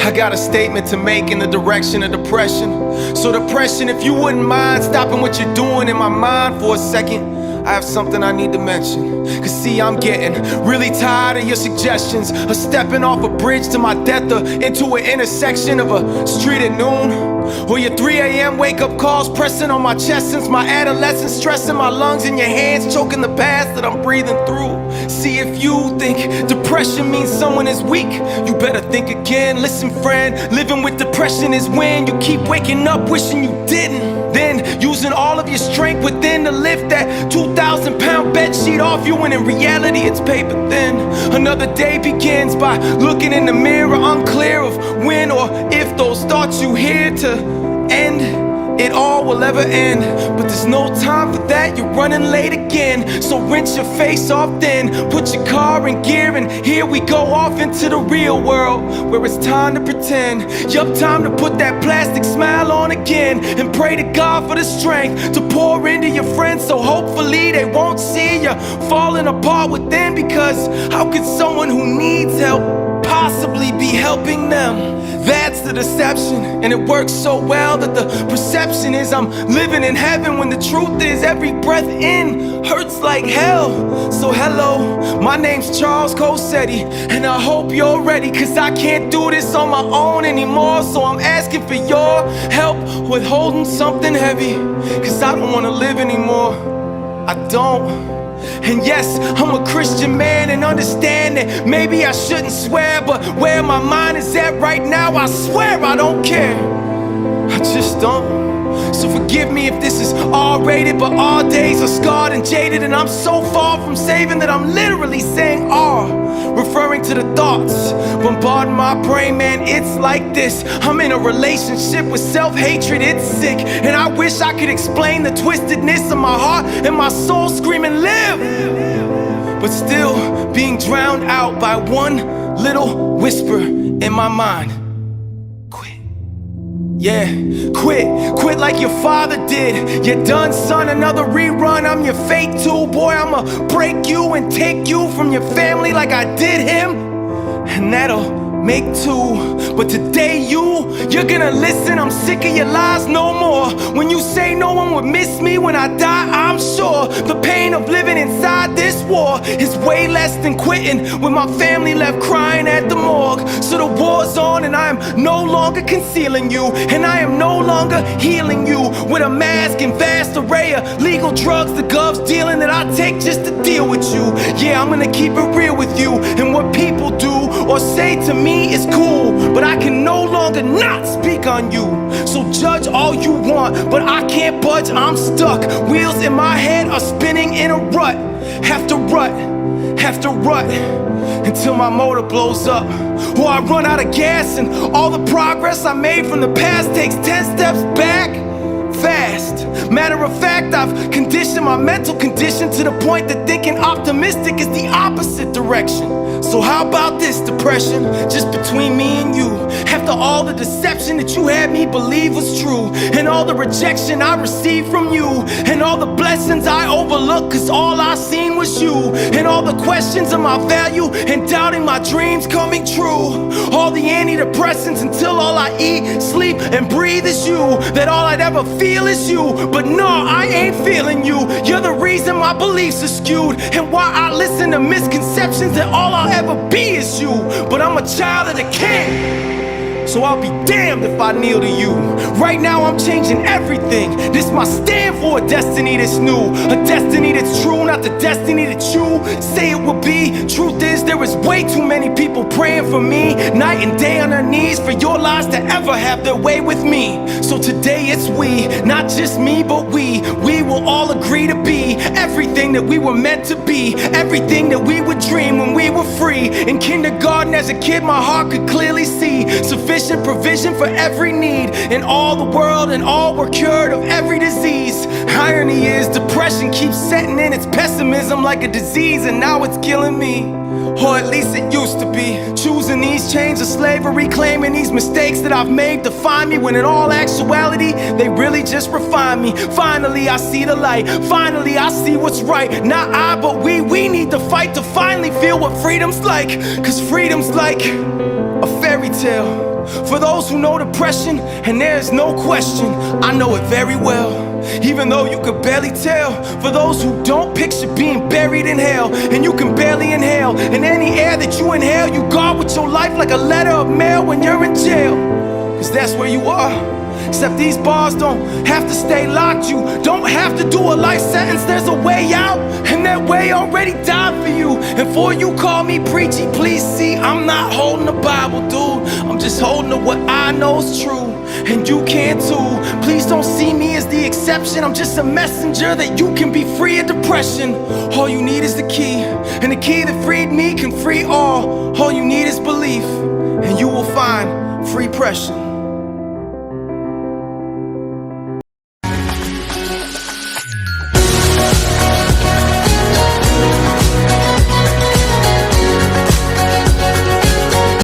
I got a statement to make in the direction of depression. So depression, if you wouldn't mind stopping what you're doing in my mind for a second, I have something I need to mention. Cause see, I'm getting really tired of your suggestions of stepping off a bridge to my death or into an intersection of a street at noon. Or your 3 a.m. wake-up calls pressing on my chest since my adolescence, stressing my lungs and your hands choking the past that I'm breathing through. See, if you think depression means someone is weak, you better think again. Listen, friend, living with depression is when you keep waking up wishing you didn't. Then using all of your strength within to lift that 2,000-pound bed sheet off you, when in reality it's paper thin. Another day begins by looking in the mirror, unclear of when or if those thoughts you hear to end. It all will ever end, but there's no time for that, you're running late again. So rinse your face off then, put your car in gear, and here we go off into the real world, where it's time to pretend. Yup, time to put that plastic smile on again, and pray to God for the strength to pour into your friends, so hopefully they won't see you falling apart within. Because how could someone who needs help possibly be helping them? That's the deception, and it works so well that the perception is I'm living in heaven, when the truth is every breath in hurts like hell. So hello, my name's Charles Cosetti, and I hope you're ready, cause I can't do this on my own anymore. So I'm asking for your help with holding something heavy, cause I don't wanna live anymore, I don't. And yes, I'm a Christian man and understand that maybe I shouldn't swear, but where my mind is at right now, I swear I don't care, I just don't. So forgive me if this is R-rated, but our days are scarred and jaded, and I'm so far from saving that I'm literally saying R, referring to the thoughts bombarding my brain. Man, it's like this, I'm in a relationship with self-hatred, it's sick, and I wish I could explain the twistedness of my heart and my soul screaming live, but still being drowned out by one little whisper in my mind. Yeah, quit like your father did. You're done, son, another rerun. I'm your fate too, boy. I'ma break you and take you from your family like I did him, and that'll make two. But today you're gonna listen. I'm sick of your lies no more. When you say no one would miss me when I die, I'm sure the pain of living inside this war is way less than quitting with my family left crying at the morgue. So the war's on, and I am no longer concealing you, and I am no longer healing you with a mask and vast array of legal drugs, the gloves dealing that I take just to deal with you. Yeah, I'm gonna keep it real with you, and what people do or say to me is cool, but I can no longer not speak on you. So judge all you want, but I can't budge, I'm stuck. Wheels in my head are spinning in a rut, have to rut until my motor blows up, or I run out of gas and all the progress I made from the past takes 10 steps back fast. Matter of fact, I've conditioned my mental condition to the point that thinking optimistic is the opposite direction. So how about this, depression, just between me and you? After all the deception that you had me believe was true, and all the rejection I received from you, and all the blessings I overlooked cause all I seen was you, and all the questions of my value and doubting my dreams coming true, all the antidepressants until all I eat, sleep, and breathe is you, that all I'd ever feel is you. But no, I ain't feeling you. You're the reason my beliefs are skewed, and why I listen to misconceptions that all I'll ever be is you. But I'm a child of the king, so I'll be damned if I kneel to you. Right now I'm changing everything. This my stand for a destiny that's new, a destiny that's true, not the destiny that you say it will be. Truth is, there is way too many people praying for me, night and day on their knees, for your lies to ever have their way with me. So today it's we, not just me, but we will all agree to be everything that we were meant to be, everything that we would dream when we were free. In kindergarten as a kid, my heart could clearly see sufficient provision for every need in all the world, and all were cured of every disease. Irony is, depression keeps setting in its pessimism like a disease, and now it's killing me. Or at least it used to be. Choosing these chains of slavery, claiming these mistakes that I've made define me, when in all actuality, they really just refine me. Finally, I see the light. Finally, I see what's right. Not I, but we need to fight to finally feel what freedom's like. Cause freedom's like a fairy tale. For those who know depression, and there's no question, I know it very well, even though you could barely tell. For those who don't, picture being buried in hell, and you can barely inhale. And any air that you inhale, you guard with your life like a letter of mail when you're in jail. Cause that's where you are. Except these bars don't have to stay locked. You don't have to do a life sentence. There's a way out, and that way already died for you. And before you call me preachy, please see, I'm not holding the Bible, dude. I'm just holding to what I know is true, and you can too. Please don't see me as the exception. I'm just a messenger that you can be free of depression. All you need is the key, and the key that freed me can free all. All you need is belief, and you will find free pression.